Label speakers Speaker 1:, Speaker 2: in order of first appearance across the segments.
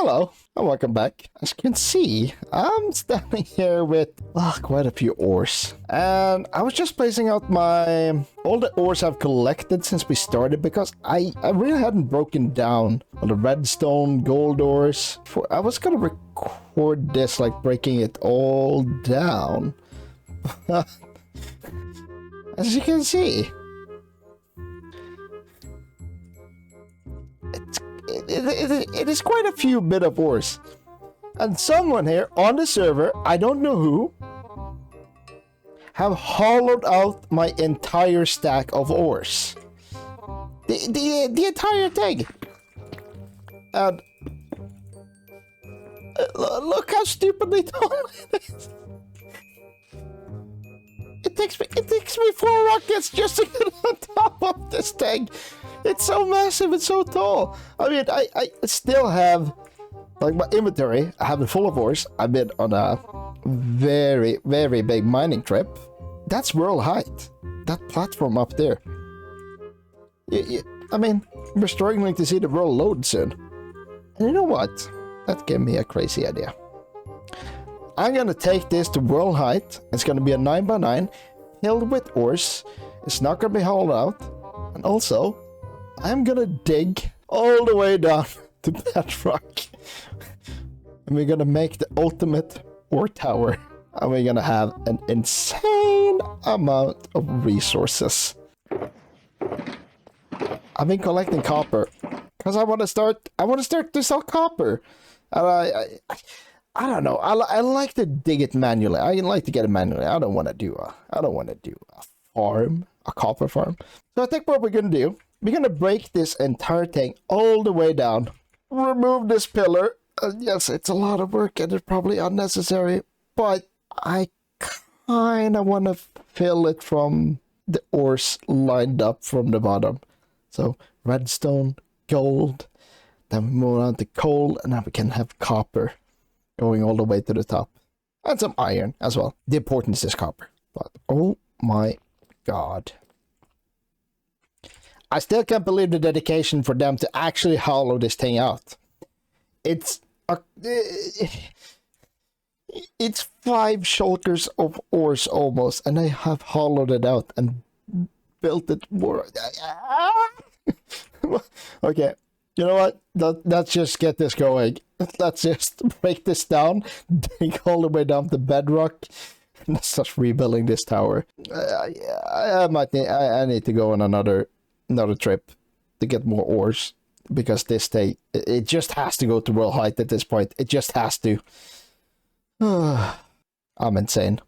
Speaker 1: Hello, and welcome back. As you can see, I'm standing here with quite a few ores. And I was just placing out all the ores I've collected since we started because I really hadn't broken down all the redstone, gold ores. I was gonna record this like breaking it all down. As you can see, it is quite a few bit of ores. And someone here on the server, I don't know who, have hollowed out my entire stack of ores. The entire thing. And look how stupidly tall it is. It takes me 4 rockets just to get on top of this thing. It's so massive, it's so tall. I mean, I still have, like, my inventory, I have it full of ores. I've been on a very, very big mining trip. That's world height. That platform up there. I mean, we're struggling to see the world load soon. And you know what? That gave me a crazy idea. I'm gonna take this to world height. It's gonna be a 9x9 filled with ores. It's not gonna be hollowed out. And also, I'm gonna dig all the way down to bedrock. And we're gonna make the ultimate ore tower. And we're gonna have an insane amount of resources. I've been collecting copper because I want to start to sell copper. And I don't know. I like to dig it manually. I like to get it manually. I don't want to do a farm, a copper farm. So I think what we're gonna do, we're gonna break this entire thing all the way down. Remove this pillar. Yes, it's a lot of work and it's probably unnecessary, but I kind of want to fill it from the ores lined up from the bottom. So redstone, gold, then we move on to coal, and now we can have copper going all the way to the top. And some iron as well. The importance is copper. But oh my god. I still can't believe the dedication for them to actually hollow this thing out. It's 5 shoulders of ores almost, and I have hollowed it out and built it more. Okay, you know what? Let's just get this going. Let's just break this down, dig all the way down to bedrock, and let's start rebuilding this tower. I need to go on another trip to get more ores, because this thing, it just has to go to world height at this point. It just has to. I'm insane.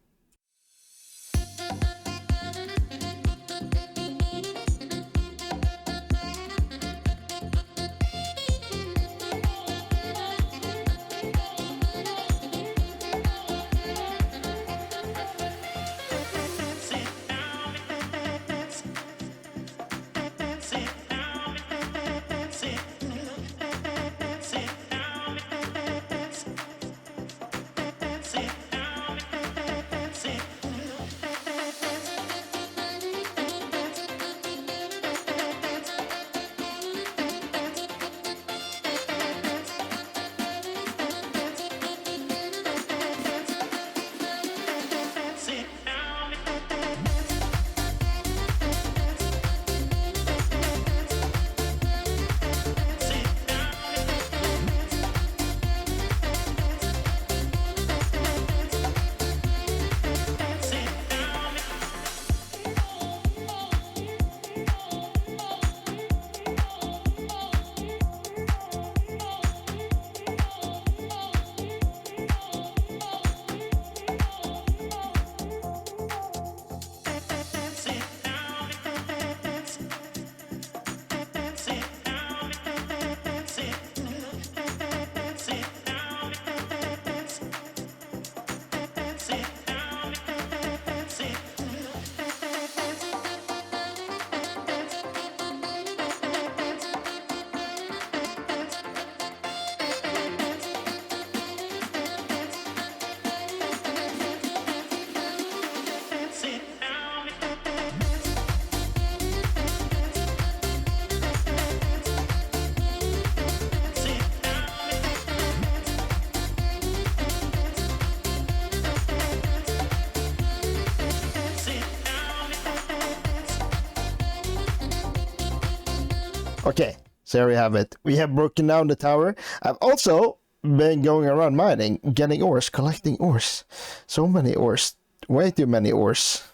Speaker 1: Okay, so there we have it. We have broken down the tower. I've also been going around mining, getting ores, collecting ores. So many ores. Way too many ores.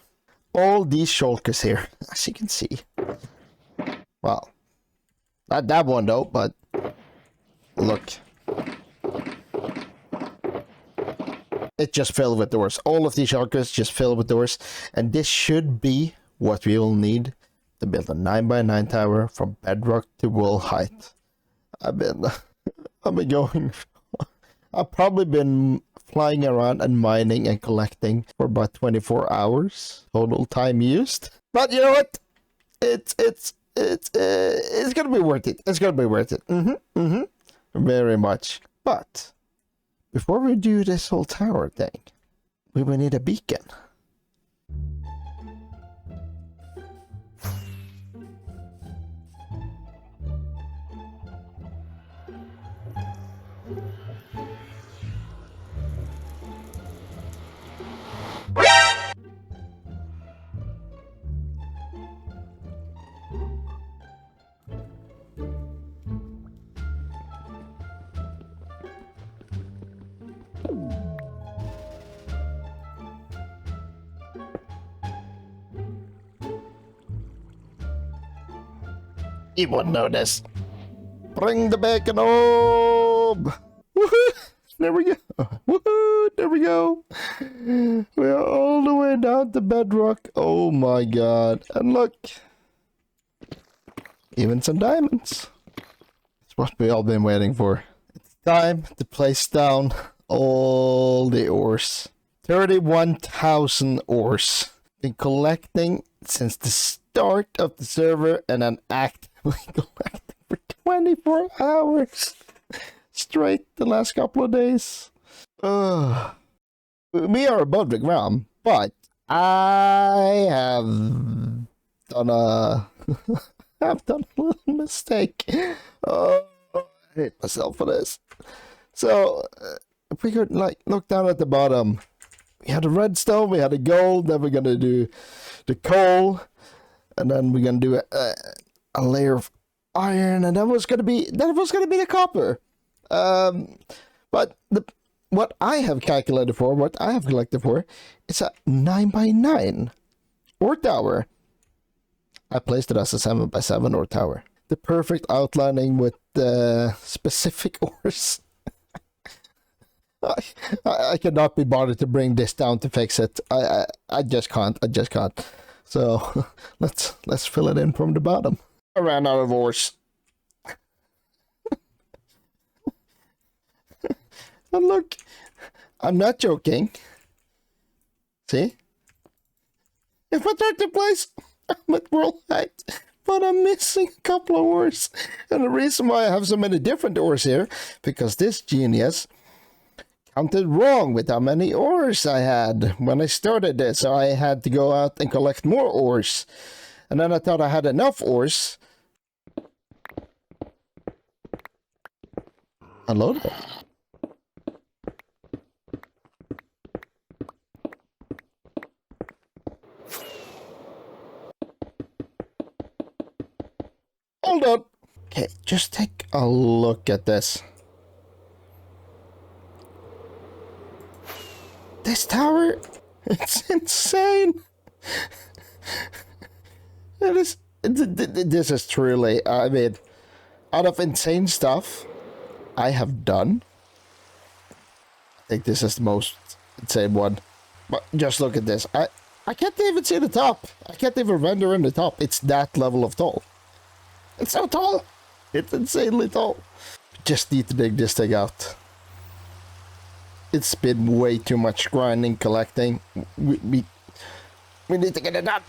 Speaker 1: All these shulkers here, as you can see. Well, not that one though, but look. It just filled with ores. All of these shulkers just filled with ores. And this should be what we will need to build a 9x9 tower from bedrock to wall height. I've been going. I've probably been flying around and mining and collecting for about 24 hours total time used. But you know what? It's gonna be worth it. It's gonna be worth it. Very much. But before we do this whole tower thing, we will need a beacon. He won't know this. Bring the bacon home! Woohoo! There we go. Woohoo! There we go. We are all the way down to bedrock. Oh my god. And look. Even some diamonds. It's what we all been waiting for. It's time to place down all the ores. 31,000 ores. Been collecting since the start of the server and then actively collecting for 24 hours straight the last couple of days. We are above the ground, but I have done a I've done a little mistake. Oh, I hate myself for this. So if we could like look down at the bottom, we had a redstone, we had a gold, then we're gonna do the coal, and then we're gonna do a layer of iron, and that was gonna be the copper. But what I have calculated for, what I have collected for, is a 9x9 ore tower. I placed it as a 7x7 ore tower. The perfect outlining with the specific ores. I cannot be bothered to bring this down to fix it. I just can't. So let's fill it in from the bottom. I ran out of ores. And look, I'm not joking. See? If I try to place, I'm at world height, but I'm missing a couple of ores. And the reason why I have so many different ores here, because this genius counted wrong with how many ores I had when I started this. So I had to go out and collect more ores. And then I thought I had enough ores. Unload it. Hold on. Okay, just take a look at this. This tower, it's insane. This is truly, I mean, out of insane stuff I have done, I think this is the most insane one. But just look at this. I can't even see the top. I can't even render in the top. It's that level of tall. It's so tall. It's insanely tall. Just need to dig this thing out. It's been way too much grinding, collecting. We need to get it done.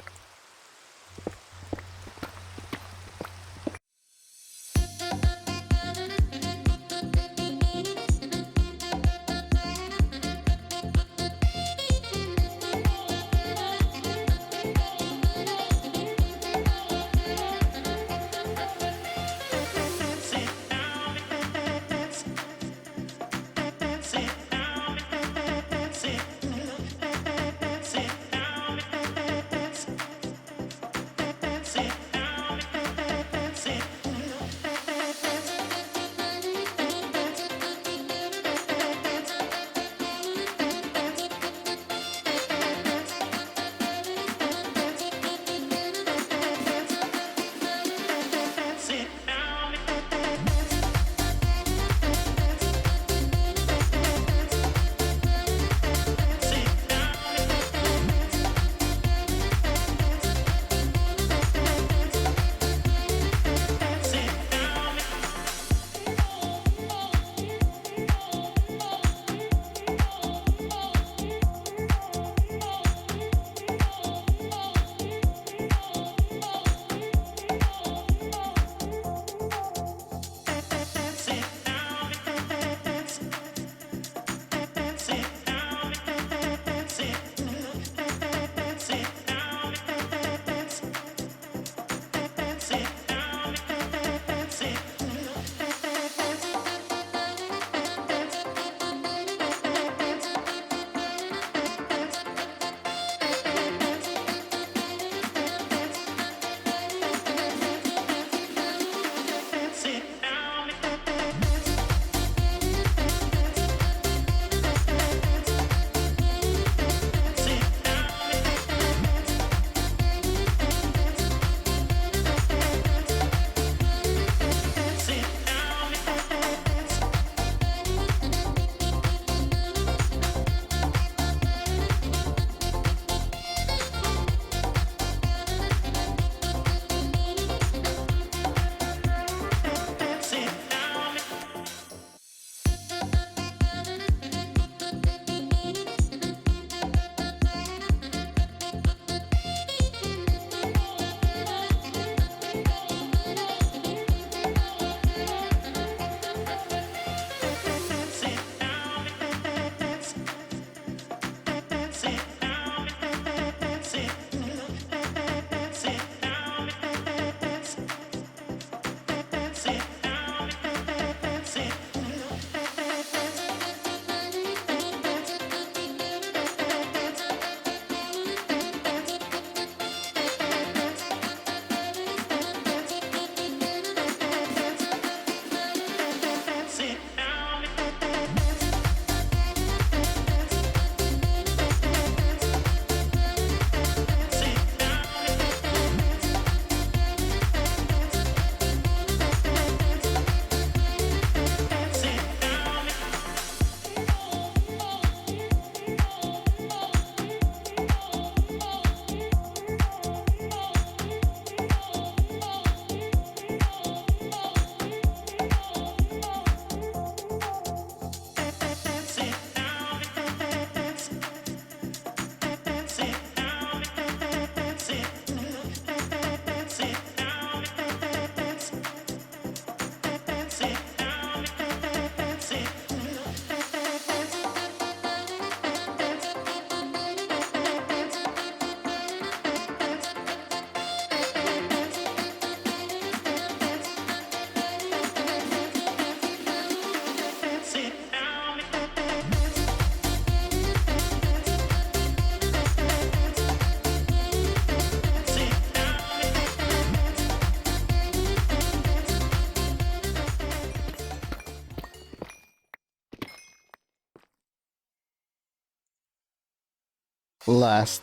Speaker 1: last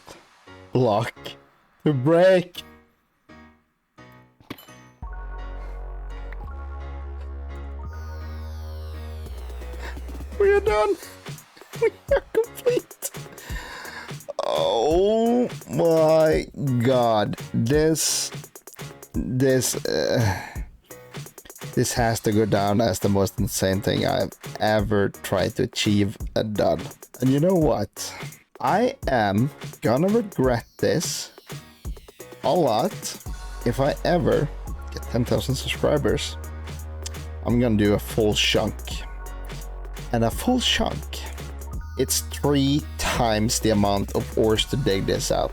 Speaker 1: block to break. We are done. We are complete. Oh my god. This has to go down as the most insane thing I've ever tried to achieve and done. And you know what? I am gonna regret this a lot. If I ever get 10,000 subscribers, I'm gonna do a full chunk. And a full chunk, it's 3 times the amount of ores to dig this out.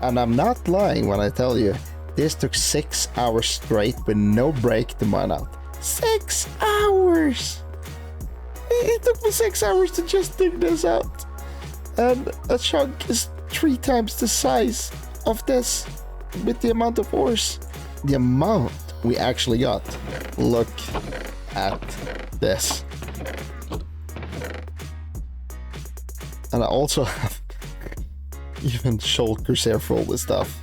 Speaker 1: And I'm not lying when I tell you, this took 6 hours straight with no break to mine out. 6 hours! It took me 6 hours to just dig this out. And a chunk is 3 times the size of this with the amount of ores. The amount we actually got. Look at this. And I also have even shulkers here for all this stuff.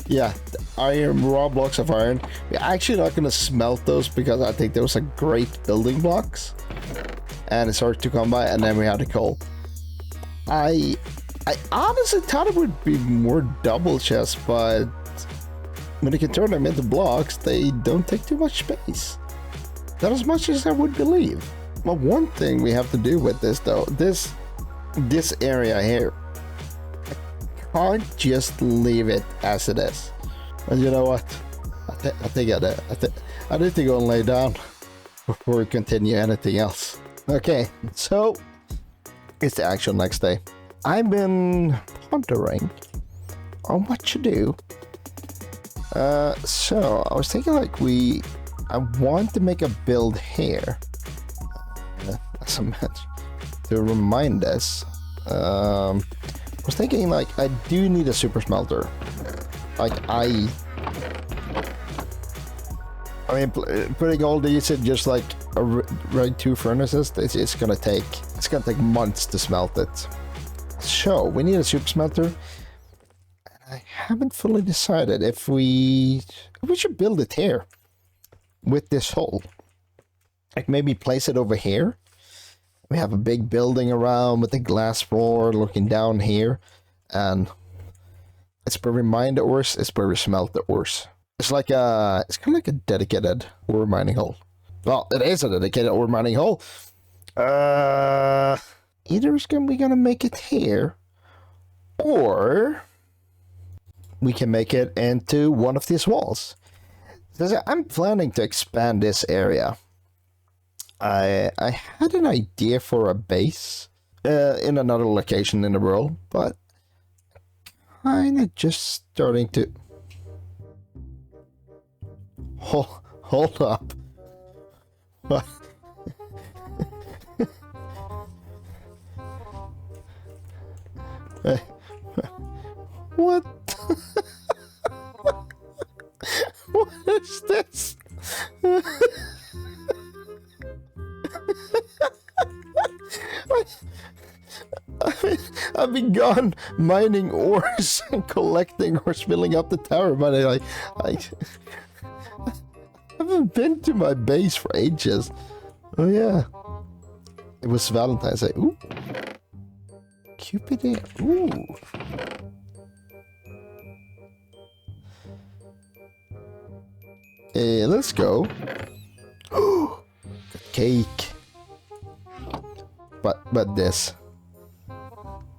Speaker 1: Yeah, iron, raw blocks of iron. We're actually not going to smelt those because I think those are great building blocks. And it's hard to come by. And then we have the coal. I honestly thought it would be more double chests, but when you can turn them into blocks, they don't take too much space. Not as much as I would believe. Well, one thing we have to do with this though, this area here, I can't just leave it as it is. And you know what? I think I need to go and lay down before we continue anything else. Okay, so it's the actual next day. I've been pondering on what to do. So I was thinking like I want to make a build here. As a match to remind us. I was thinking like I do need a super smelter. Like I mean, putting all these in just like right 2 furnaces, it's gonna take months to smelt it. So we need a super smelter. And I haven't fully decided if we should build it here with this hole. Like maybe place it over here. We have a big building around with a glass floor looking down here, and it's where we mine the ores, it's where we smelt the ores. It's kind of like a dedicated ore mining hole. Well, it is a dedicated ore mining hole. Either we're gonna make it here, or we can make it into one of these walls. So I'm planning to expand this area. I had an idea for a base in another location in the world, but kind of just starting to hold up. What? What? What is this? I've been gone mining ores and collecting ores, filling up the tower, but I haven't been to my base for ages. Oh yeah, it was Valentine's Day. Ooh, Cupid here. Ooh. Let's go. Cake. But this.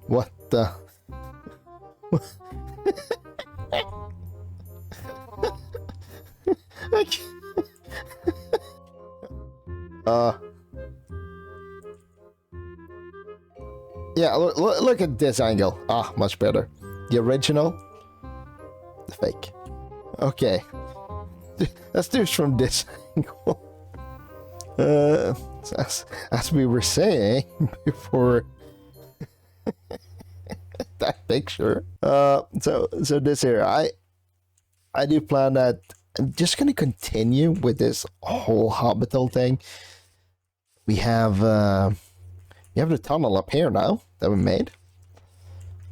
Speaker 1: What the? Yeah, look at this angle. Ah, much better. The original, the fake. Okay. Let's do it from this angle. As we were saying before that picture. So this here, I do plan that I'm just gonna continue with this whole Hobbital thing. We have the tunnel up here now that we made,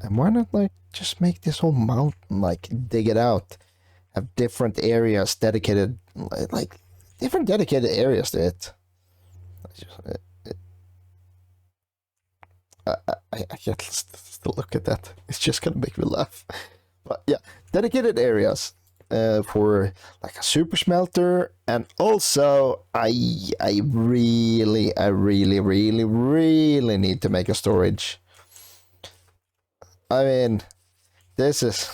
Speaker 1: And why not like just make this whole mountain, like dig it out, have different areas dedicated, like different dedicated areas to it. I can't still look at that. It's just gonna make me laugh. But yeah, dedicated areas for like a super smelter, and also I really need to make a storage. I mean, this is.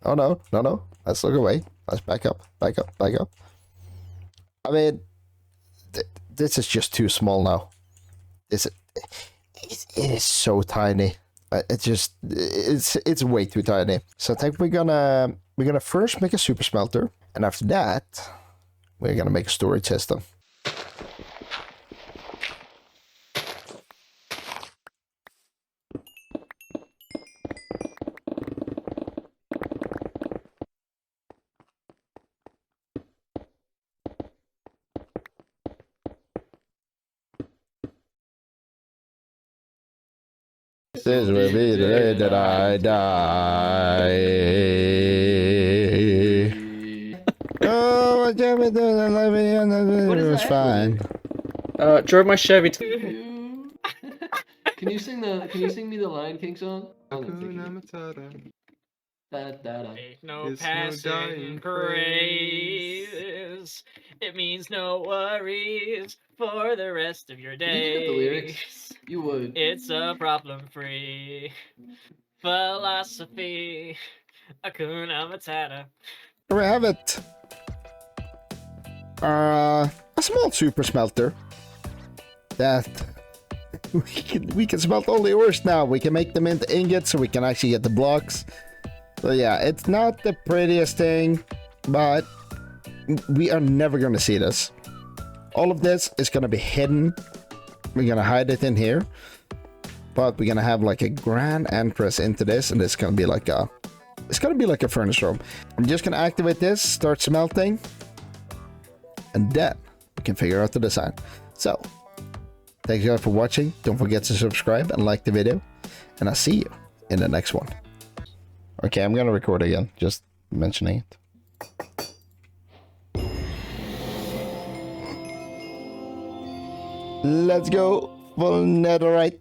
Speaker 1: Oh no, no, no. Let's look away. Let's back up, back up, back up. I mean, this is just too small now. This it is so tiny. It's way too tiny. So I think we're gonna first make a super smelter, and after that, we're gonna make a storage system. This will be the day that I die. Oh, what damn it, it was fine.
Speaker 2: Drove my Chevy to...
Speaker 3: Can you sing me the Lion King song?
Speaker 4: Hakuna Matata.
Speaker 3: Ain't
Speaker 2: no
Speaker 4: It's no
Speaker 2: passing
Speaker 4: dying
Speaker 2: craze. It means no worries for the rest of your
Speaker 3: Did you get the lyrics?
Speaker 2: days.
Speaker 3: You would.
Speaker 2: It's a problem-free philosophy. Hakuna Matata.
Speaker 1: Here we have it. A small super smelter that we can smelt all the ores now. We can make them into ingots, so we can actually get the blocks. So yeah, it's not the prettiest thing, but we are never gonna see this. All of this is gonna be hidden. We're gonna hide it in here, but we're gonna have like a grand entrance into this, and it's gonna be like a furnace room. I'm just gonna activate this, start smelting, and then we can figure out the design. So thank you guys for watching. Don't forget to subscribe and like the video, and I'll see you in the next one. Okay, I'm gonna record again, just mentioning it. Let's go for netherite.